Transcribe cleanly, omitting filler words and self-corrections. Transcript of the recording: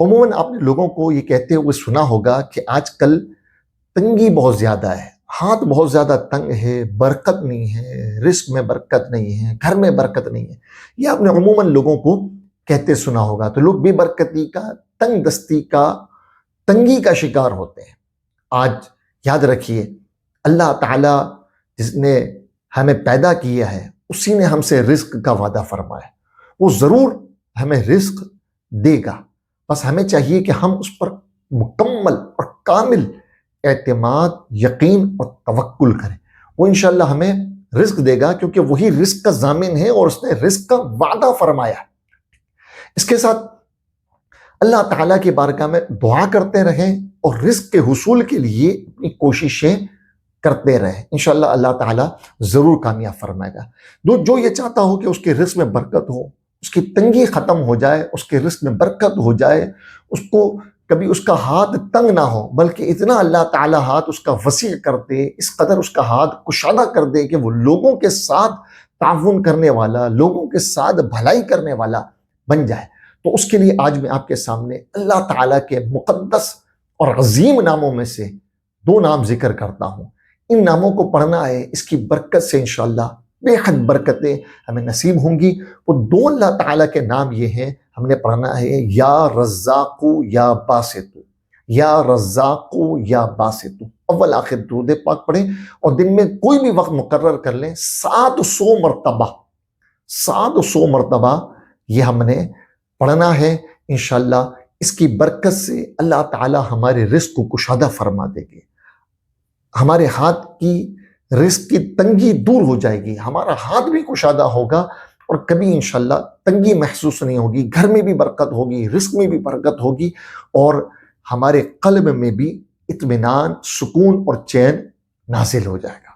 عموماً آپ نے لوگوں کو یہ کہتے ہوئے سنا ہوگا کہ آج کل تنگی بہت زیادہ ہے، ہاتھ بہت زیادہ تنگ ہے، برکت نہیں ہے، رزق میں برکت نہیں ہے، گھر میں برکت نہیں ہے۔ یہ آپ نے عموماً لوگوں کو کہتے سنا ہوگا، تو لوگ بے برکتی کا، تنگ دستی کا، تنگی کا شکار ہوتے ہیں۔ آج یاد رکھیے، اللہ تعالیٰ جس نے ہمیں پیدا کیا ہے اسی نے ہم سے رزق کا وعدہ فرمایا ہے، وہ ضرور ہمیں رزق دے گا، بس ہمیں چاہیے کہ ہم اس پر مکمل اور کامل اعتماد، یقین اور توکل کریں۔ وہ انشاءاللہ ہمیں رزق دے گا، کیونکہ وہی رزق کا ضامن ہے اور اس نے رزق کا وعدہ فرمایا ہے۔ اس کے ساتھ اللہ تعالیٰ کی بارگاہ میں دعا کرتے رہیں اور رزق کے حصول کے لیے اپنی کوششیں کرتے رہیں، انشاءاللہ اللہ تعالیٰ ضرور کامیاب فرمائے گا۔ جو یہ چاہتا ہو کہ اس کے رزق میں برکت ہو، اس کی تنگی ختم ہو جائے، اس کے رزق میں برکت ہو جائے، اس کو کبھی اس کا ہاتھ تنگ نہ ہو، بلکہ اتنا اللہ تعالیٰ ہاتھ اس کا وسیع کر دے، اس قدر اس کا ہاتھ کشادہ کر دے کہ وہ لوگوں کے ساتھ تعاون کرنے والا، لوگوں کے ساتھ بھلائی کرنے والا بن جائے، تو اس کے لیے آج میں آپ کے سامنے اللہ تعالیٰ کے مقدس اور عظیم ناموں میں سے 2 نام ذکر کرتا ہوں۔ ان ناموں کو پڑھنا ہے، اس کی برکت سے انشاءاللہ بے حد برکتیں ہمیں نصیب ہوں گی۔ وہ 2 اللہ تعالیٰ کے نام یہ ہیں، ہم نے پڑھنا ہے یا رزاق یا باسط، یا رزاق یا باسط، اول آخر درود پاک پڑھیں اور دن میں کوئی بھی وقت مقرر کر لیں، 700 مرتبہ 700 مرتبہ یہ ہم نے پڑھنا ہے۔ انشاءاللہ اس کی برکت سے اللہ تعالیٰ ہمارے رزق کو کشادہ فرما دے گے، ہمارے ہاتھ کی رزق کی تنگی دور ہو جائے گی، ہمارا ہاتھ بھی کشادہ ہوگا اور کبھی انشاءاللہ تنگی محسوس نہیں ہوگی، گھر میں بھی برکت ہوگی، رزق میں بھی برکت ہوگی، اور ہمارے قلب میں بھی اطمینان، سکون اور چین نازل ہو جائے گا۔